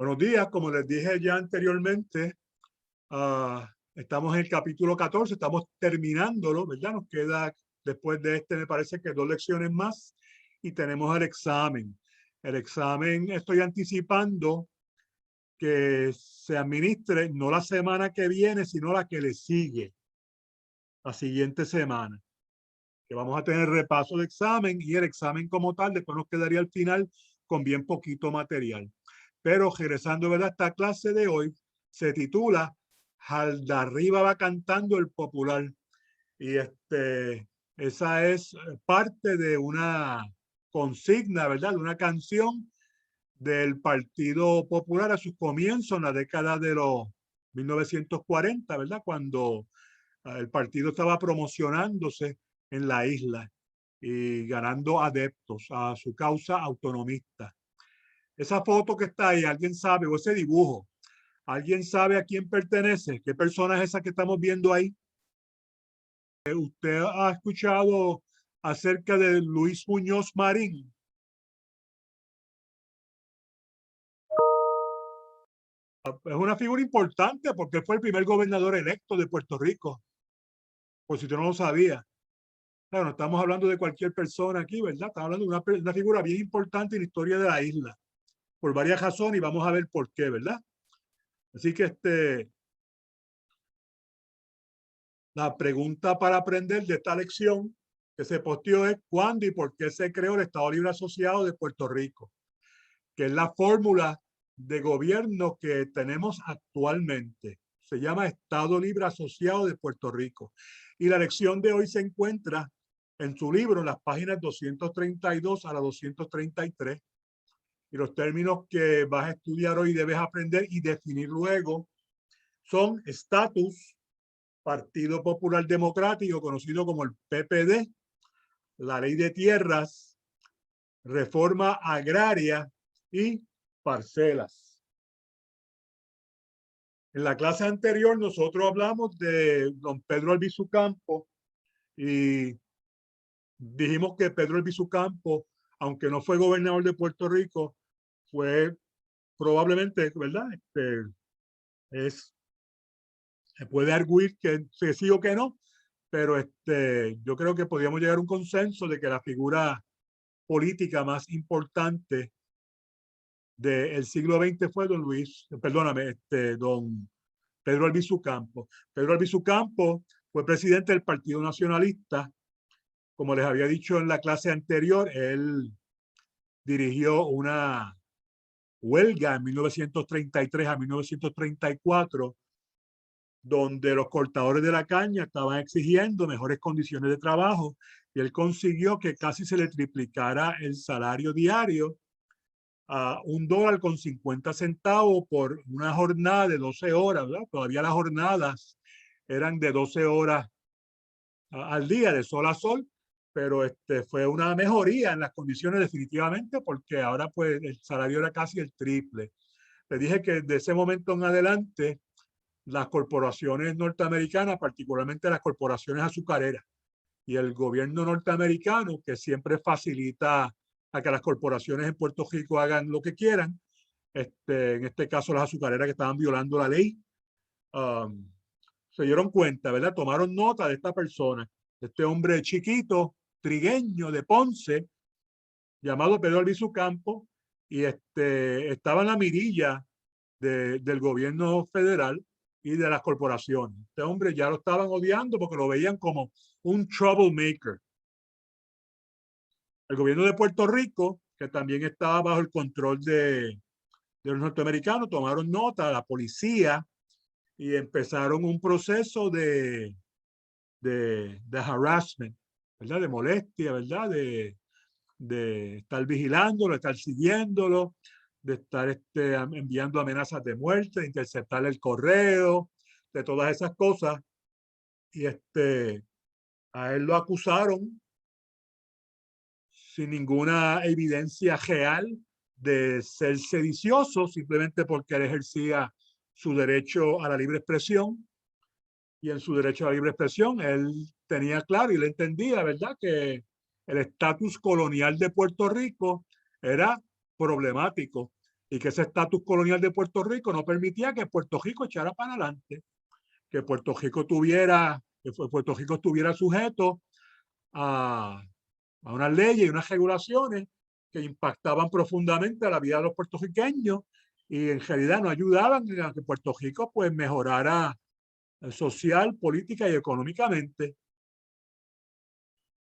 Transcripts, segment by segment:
Buenos días, como les dije ya anteriormente, estamos en el capítulo 14, estamos terminándolo, ¿verdad? Nos queda después de este, me parece que 2 lecciones más y tenemos el examen. El examen estoy anticipando que se administre no la semana que viene, sino la que le sigue, la siguiente semana, que vamos a tener repaso de examen y el examen como tal, después nos quedaría al final con bien poquito material. Pero regresando, ¿verdad? Esta clase de hoy se titula Al de arriba va cantando el popular. Y esa es parte de una consigna, ¿verdad? De una canción del Partido Popular a sus comienzos en la década de los 1940, ¿verdad? Cuando el partido estaba promocionándose en la isla y ganando adeptos a su causa autonomista. Esa foto que está ahí, ¿alguien sabe? O ese dibujo, ¿alguien sabe a quién pertenece? ¿Qué persona es esa que estamos viendo ahí? ¿Usted ha escuchado acerca de Luis Muñoz Marín? Es una figura importante porque fue el primer gobernador electo de Puerto Rico, por si usted no lo sabía. Claro, no estamos hablando de cualquier persona aquí, ¿verdad? Estamos hablando de una figura bien importante en la historia de la isla, por varias razones y vamos a ver por qué, ¿verdad? Así que la pregunta para aprender de esta lección que se posteó es cuándo y por qué se creó el Estado Libre Asociado de Puerto Rico, que es la fórmula de gobierno que tenemos actualmente. Se llama Estado Libre Asociado de Puerto Rico. Y la lección de hoy se encuentra en su libro, en las páginas 232 a la 233. Y los términos que vas a estudiar hoy debes aprender y definir luego son estatus, Partido Popular Democrático, conocido como el PPD, la ley de tierras, reforma agraria y parcelas. En la clase anterior nosotros hablamos de don Pedro Albizu Campos y dijimos que Pedro Albizu Campos, aunque no fue gobernador de Puerto Rico, fue probablemente, ¿verdad? Se puede arguir que sí o que no, pero yo creo que podríamos llegar a un consenso de que la figura política más importante del siglo XX fue don Pedro Albizu Campos. Pedro Albizu Campos fue presidente del Partido Nacionalista. Como les había dicho en la clase anterior, él dirigió una huelga en 1933 a 1934, donde los cortadores de la caña estaban exigiendo mejores condiciones de trabajo y él consiguió que casi se le triplicara el salario diario a $1.50 por una jornada de 12 horas, ¿verdad? Todavía las jornadas eran de 12 horas al día, de sol a sol, pero fue una mejoría en las condiciones definitivamente porque ahora pues el salario era casi el triple. Le dije que de ese momento en adelante las corporaciones norteamericanas, particularmente las corporaciones azucareras y el gobierno norteamericano, que siempre facilita a que las corporaciones en Puerto Rico hagan lo que quieran, en este caso las azucareras que estaban violando la ley, um, se dieron cuenta, ¿verdad? Tomaron nota de esta persona, de este hombre chiquito, trigueño de Ponce, llamado Pedro Albizu Campos, y estaba en la mirilla del gobierno federal y de las corporaciones. Este hombre ya lo estaban odiando porque lo veían como un troublemaker. El gobierno de Puerto Rico, que también estaba bajo el control de los norteamericanos, tomaron nota, la policía, y empezaron un proceso de harassment, ¿verdad? De molestia, ¿verdad? De estar vigilándolo, de estar siguiéndolo, de estar enviando amenazas de muerte, de interceptar el correo, de todas esas cosas. Y a él lo acusaron sin ninguna evidencia real de ser sedicioso, simplemente porque él ejercía su derecho a la libre expresión. Y en su derecho a la libre expresión, él tenía claro y le entendía, ¿verdad?, que el estatus colonial de Puerto Rico era problemático y que ese estatus colonial de Puerto Rico no permitía que Puerto Rico echara para adelante, que Puerto Rico estuviera sujeto a unas leyes y unas regulaciones que impactaban profundamente a la vida de los puertorriqueños y en realidad no ayudaban a que Puerto Rico pues mejorara social, política y económicamente.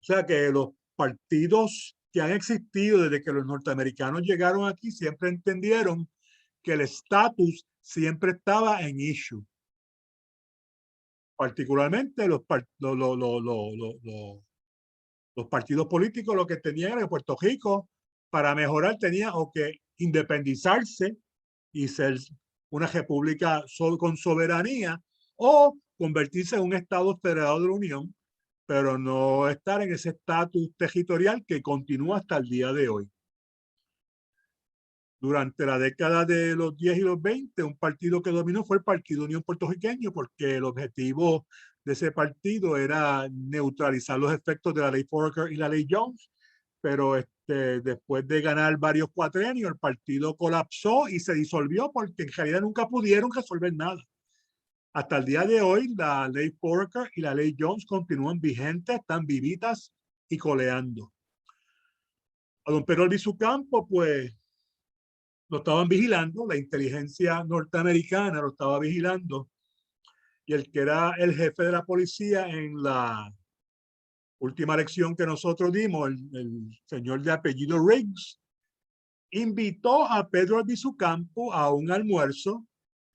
O sea que los partidos que han existido desde que los norteamericanos llegaron aquí siempre entendieron que el estatus siempre estaba en issue. Particularmente los partidos políticos lo que tenían era que Puerto Rico, para mejorar, tenía o que independizarse y ser una república con soberanía o convertirse en un estado federado de la Unión, pero no estar en ese estatus territorial que continúa hasta el día de hoy. Durante la década de los 10 y los 20, un partido que dominó fue el Partido Unión Puertorriqueño, porque el objetivo de ese partido era neutralizar los efectos de la ley Foraker y la ley Jones, pero después de ganar varios cuatrienios, el partido colapsó y se disolvió porque en realidad nunca pudieron resolver nada. Hasta el día de hoy, la ley Foraker y la ley Jones continúan vigentes, están vivitas y coleando. A don Pedro Albizu Campos, pues, lo estaban vigilando, la inteligencia norteamericana lo estaba vigilando, y el que era el jefe de la policía en la última elección que nosotros dimos, el señor de apellido Riggs, invitó a Pedro Albizu Campos a un almuerzo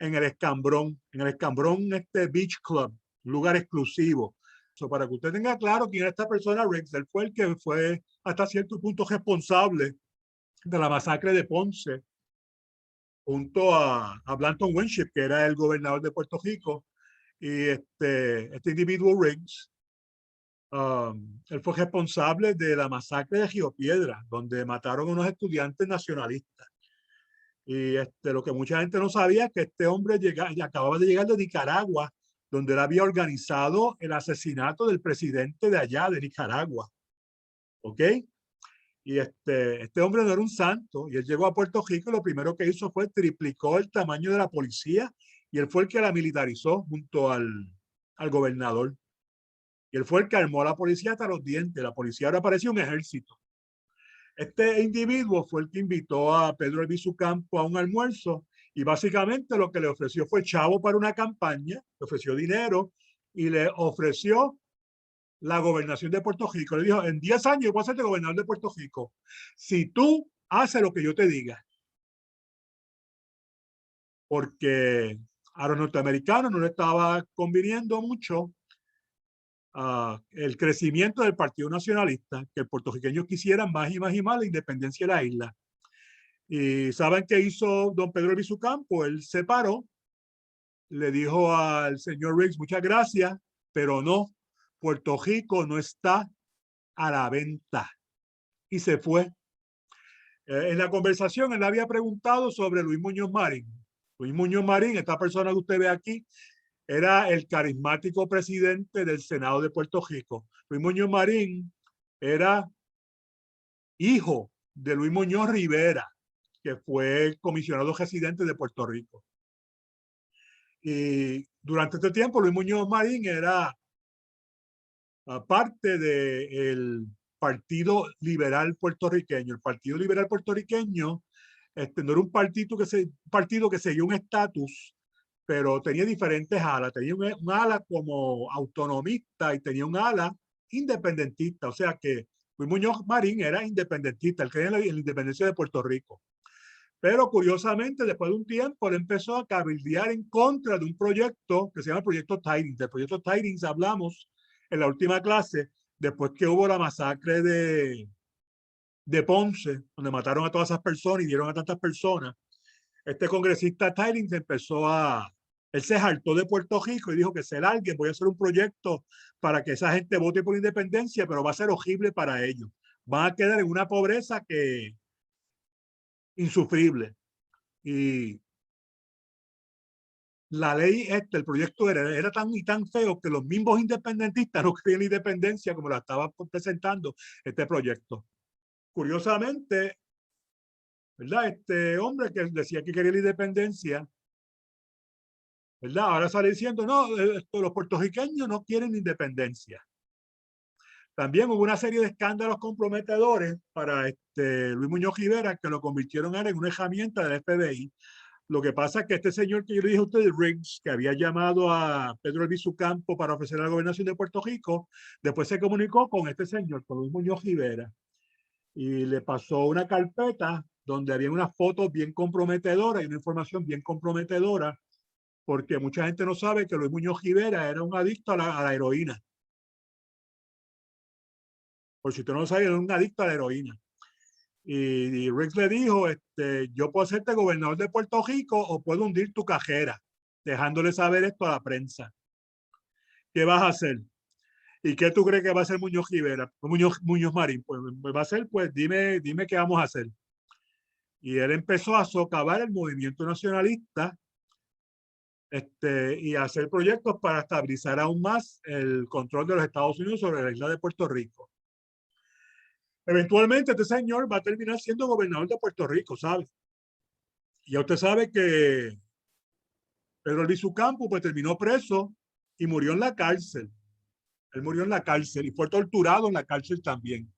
en el Escambrón Beach Club, un lugar exclusivo. So, para que usted tenga claro quién es esta persona, Riggs, él fue el que fue hasta cierto punto responsable de la masacre de Ponce, junto a Blanton Winship, que era el gobernador de Puerto Rico, y este individuo Riggs, él fue responsable de la masacre de Río Piedra, donde mataron a unos estudiantes nacionalistas. Y lo que mucha gente no sabía es que este hombre acababa de llegar de Nicaragua, donde él había organizado el asesinato del presidente de allá, de Nicaragua. ¿Ok? Y este hombre no era un santo, y él llegó a Puerto Rico y lo primero que hizo fue triplicó el tamaño de la policía, y él fue el que la militarizó junto al gobernador. Y él fue el que armó a la policía hasta los dientes. La policía ahora parecía un ejército. Este individuo fue el que invitó a Pedro Albizu Campos a un almuerzo, y básicamente lo que le ofreció fue chavo para una campaña, le ofreció dinero y le ofreció la gobernación de Puerto Rico. Le dijo, en 10 años voy a ser el gobernador de Puerto Rico si tú haces lo que yo te diga. Porque a los norteamericanos no le estaba conviniendo mucho el crecimiento del Partido Nacionalista, que el puertorriqueños quisieran más y más y más la independencia de la isla. Y ¿saben qué hizo don Pedro Albizu Campos? Él se paró, le dijo al señor Riggs, muchas gracias, pero no, Puerto Rico no está a la venta. Y se fue. En la conversación él había preguntado sobre Luis Muñoz Marín. Luis Muñoz Marín, esta persona que usted ve aquí, era el carismático presidente del Senado de Puerto Rico. Luis Muñoz Marín era hijo de Luis Muñoz Rivera, que fue el comisionado residente de Puerto Rico. Y durante este tiempo Luis Muñoz Marín era parte del Partido Liberal Puertorriqueño. El Partido Liberal Puertorriqueño no era un partido que seguía un estatus, pero tenía diferentes alas. Tenía un ala como autonomista y tenía un ala independentista. O sea que Luis Muñoz Marín era independentista, él creía en la independencia de Puerto Rico. Pero curiosamente, después de un tiempo, él empezó a cabildear en contra de un proyecto que se llama el Proyecto Tidings. Del Proyecto Tidings hablamos en la última clase, después que hubo la masacre de Ponce, donde mataron a todas esas personas y dieron a tantas personas. Este congresista Tidings él se hartó de Puerto Rico y dijo que se largue, voy a hacer un proyecto para que esa gente vote por independencia, pero va a ser horrible para ellos. Van a quedar en una pobreza que insufrible. Y la ley, el proyecto era tan y tan feo que los mismos independentistas no querían la independencia como la estaba presentando este proyecto. Curiosamente, ¿verdad? Este hombre que decía que quería la independencia, ¿verdad? Ahora sale diciendo, no, los puertorriqueños no quieren independencia. También hubo una serie de escándalos comprometedores para Luis Muñoz Rivera que lo convirtieron en una herramienta del FBI. Lo que pasa es que este señor que yo le dije a usted, Riggs, que había llamado a Pedro Albizu Campo para ofrecer la gobernación de Puerto Rico, después se comunicó con este señor, con Luis Muñoz Rivera, y le pasó una carpeta donde había unas fotos bien comprometedoras y una información bien comprometedora, porque mucha gente no sabe que Luis Muñoz Rivera era un adicto a la heroína. Por si usted no lo sabe, era un adicto a la heroína. Y Riggs le dijo, yo puedo hacerte gobernador de Puerto Rico o puedo hundir tu cajera, dejándole saber esto a la prensa. ¿Qué vas a hacer? ¿Y qué tú crees que va a hacer Muñoz Rivera? Muñoz Marín, pues va a hacer, pues dime qué vamos a hacer. Y él empezó a socavar el movimiento nacionalista y a hacer proyectos para estabilizar aún más el control de los Estados Unidos sobre la isla de Puerto Rico. Eventualmente este señor va a terminar siendo gobernador de Puerto Rico, ¿sabes? Y ya usted sabe que Pedro Albizu Campos pues terminó preso y murió en la cárcel. Él murió en la cárcel y fue torturado en la cárcel también.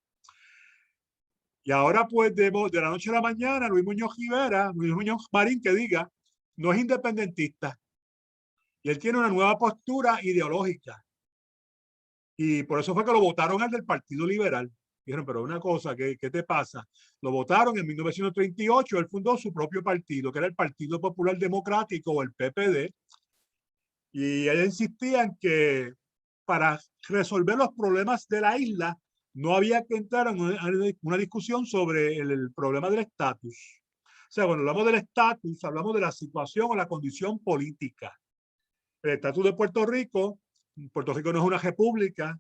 Y ahora pues de la noche a la mañana Luis Muñoz Rivera, Luis Muñoz Marín que diga, no es independentista. Y él tiene una nueva postura ideológica. Y por eso fue que lo votaron al del Partido Liberal. Dijeron, pero una cosa, ¿qué te pasa? Lo votaron en 1938, él fundó su propio partido, que era el Partido Popular Democrático o el PPD. Y ella insistía en que para resolver los problemas de la isla no había que entrar en una discusión sobre el problema del estatus. O sea, cuando hablamos del estatus, hablamos de la situación o la condición política. El estatus de Puerto Rico no es una república.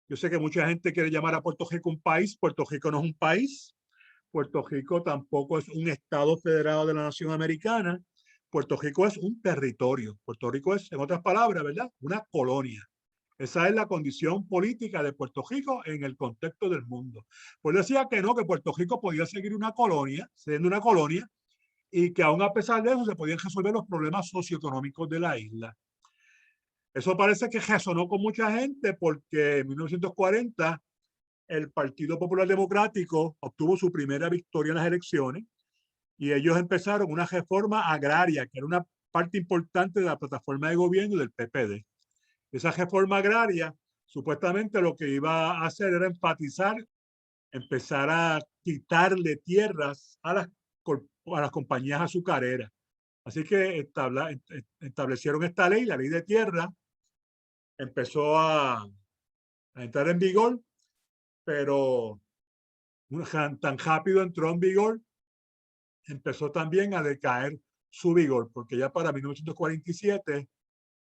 Yo sé que mucha gente quiere llamar a Puerto Rico un país. Puerto Rico no es un país. Puerto Rico tampoco es un estado federado de la nación americana. Puerto Rico es un territorio. Puerto Rico es, en otras palabras, ¿verdad? Una colonia. Esa es la condición política de Puerto Rico en el contexto del mundo. Pues decía que no, que Puerto Rico podía seguir una colonia, siendo una colonia, y que aún a pesar de eso se podían resolver los problemas socioeconómicos de la isla. Eso parece que resonó con mucha gente porque en 1940 el Partido Popular Democrático obtuvo su primera victoria en las elecciones y ellos empezaron una reforma agraria, que era una parte importante de la plataforma de gobierno del PPD. Esa reforma agraria, supuestamente lo que iba a hacer era empezar a quitarle tierras a las compañías azucareras. Así que establecieron esta ley, la ley de tierra, empezó a entrar en vigor, pero tan rápido entró en vigor, empezó también a decaer su vigor, porque ya para 1947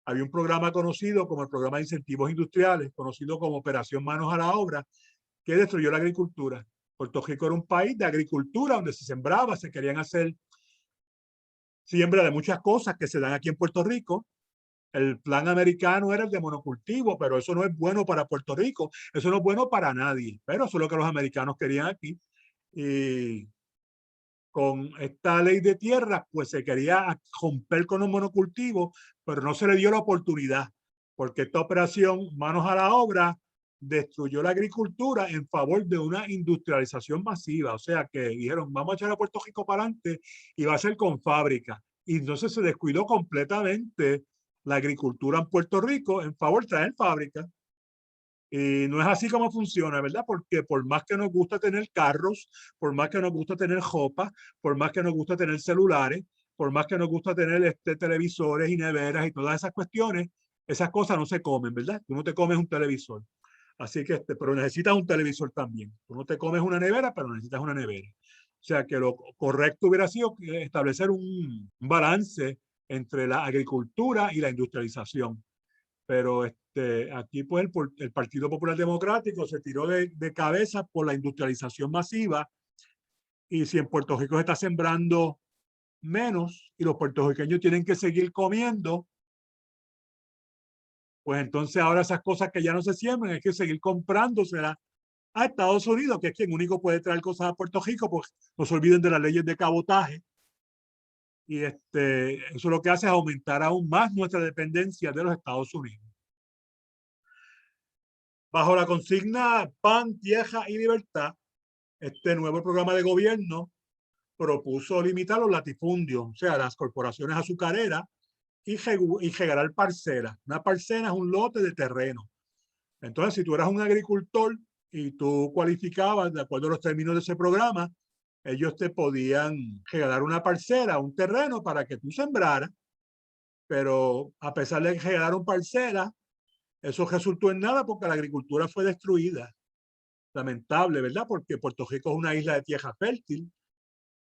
había un programa conocido como el Programa de Incentivos Industriales, conocido como Operación Manos a la Obra, que destruyó la agricultura. Puerto Rico era un país de agricultura donde se sembraba, se querían hacer siembra de muchas cosas que se dan aquí en Puerto Rico. El plan americano era el de monocultivo, pero eso no es bueno para Puerto Rico, eso no es bueno para nadie, pero eso es lo que los americanos querían aquí. Y con esta ley de tierras, pues se quería romper con los monocultivos, pero no se le dio la oportunidad, porque esta operación Manos a la Obra destruyó la agricultura en favor de una industrialización masiva. O sea que dijeron, vamos a echar a Puerto Rico para adelante y va a ser con fábrica. Y entonces se descuidó completamente la agricultura en Puerto Rico en favor de traer fábricas. Y no es así como funciona, ¿verdad? Porque por más que nos gusta tener carros, por más que nos gusta tener ropa, por más que nos gusta tener celulares, por más que nos gusta tener televisores y neveras y todas esas cuestiones, esas cosas no se comen, ¿verdad? Tú no te comes un televisor. Así que, pero necesitas un televisor también. Tú no te comes una nevera, pero necesitas una nevera. O sea que lo correcto hubiera sido establecer un balance entre la agricultura y la industrialización. Pero aquí pues el Partido Popular Democrático se tiró de cabeza por la industrialización masiva y si en Puerto Rico se está sembrando menos y los puertorriqueños tienen que seguir comiendo, pues entonces ahora esas cosas que ya no se siembran hay que seguir comprándoselas a Estados Unidos, que es quien único puede traer cosas a Puerto Rico, pues no se olviden de las leyes de cabotaje. Y eso lo que hace es aumentar aún más nuestra dependencia de los Estados Unidos. Bajo la consigna Pan, Tierra y Libertad, este nuevo programa de gobierno propuso limitar los latifundios, o sea, las corporaciones azucareras, y regalar parcelas. Una parcela es un lote de terreno. Entonces, si tú eras un agricultor y tú cualificabas de acuerdo a los términos de ese programa, ellos te podían regalar una parcela, un terreno para que tú sembraras, pero a pesar de que regalaron parcela, eso resultó en nada porque la agricultura fue destruida. Lamentable, ¿verdad? Porque Puerto Rico es una isla de tierra fértil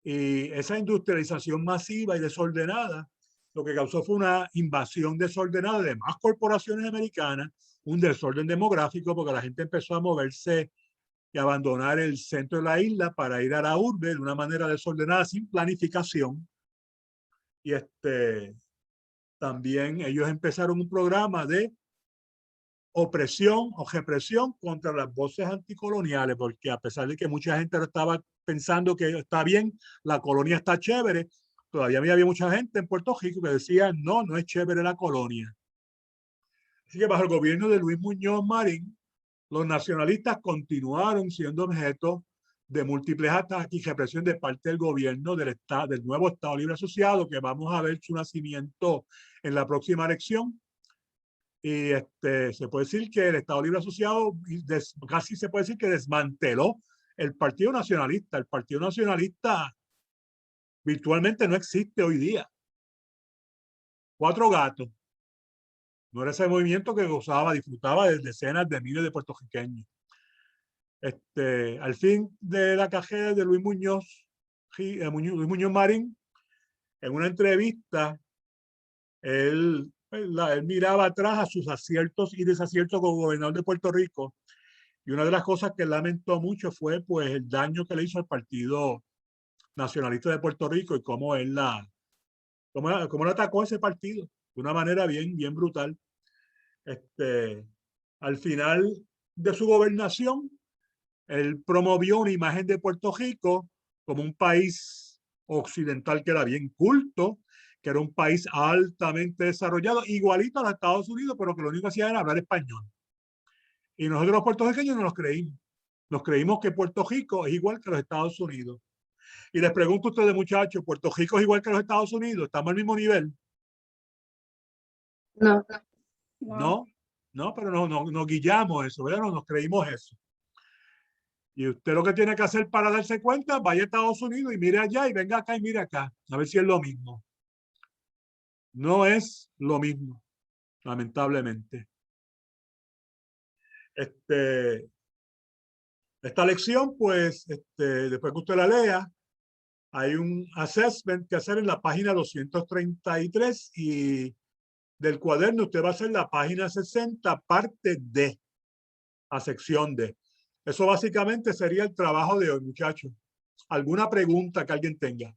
y esa industrialización masiva y desordenada lo que causó fue una invasión desordenada de más corporaciones americanas, un desorden demográfico porque la gente empezó a moverse y abandonar el centro de la isla para ir a la urbe de una manera desordenada, sin planificación. Y también ellos empezaron un programa de opresión o represión contra las voces anticoloniales, porque a pesar de que mucha gente estaba pensando que está bien, la colonia está chévere, todavía había mucha gente en Puerto Rico que decía, no, no es chévere la colonia. Así que bajo el gobierno de Luis Muñoz Marín, los nacionalistas continuaron siendo objeto de múltiples ataques y represión de parte del gobierno del nuevo Estado Libre Asociado, que vamos a ver su nacimiento en la próxima elección. Y se puede decir que el Estado Libre Asociado casi se puede decir que desmanteló el Partido Nacionalista. El Partido Nacionalista virtualmente no existe hoy día. Cuatro gatos. No era ese movimiento que gozaba, disfrutaba de decenas de miles de puertorriqueños. Al fin de la cajera de Luis Muñoz Marín, en una entrevista, él miraba atrás a sus aciertos y desaciertos como gobernador de Puerto Rico. Y una de las cosas que lamentó mucho fue pues el daño que le hizo al Partido Nacionalista de Puerto Rico y cómo él cómo le atacó a ese partido de una manera bien brutal. Al final de su gobernación, él promovió una imagen de Puerto Rico como un país occidental que era bien culto, que era un país altamente desarrollado, igualito a los Estados Unidos, pero que lo único que hacía era hablar español. Y nosotros los puertorriqueños no los creímos. Nos creímos que Puerto Rico es igual que los Estados Unidos. Y les pregunto a ustedes, muchachos, ¿Puerto Rico es igual que los Estados Unidos? ¿Estamos al mismo nivel? No. No, pero nos guillamos eso, ¿verdad? Nos creímos eso. Y usted lo que tiene que hacer para darse cuenta, vaya a Estados Unidos y mire allá y venga acá y mire acá, a ver si es lo mismo. No es lo mismo, lamentablemente. Esta lección, pues, después que usted la lea, hay un assessment que hacer en la página 233 y del cuaderno usted va a hacer la página 60, parte D, a sección D. Eso básicamente sería el trabajo de hoy, muchachos. ¿Alguna pregunta que alguien tenga?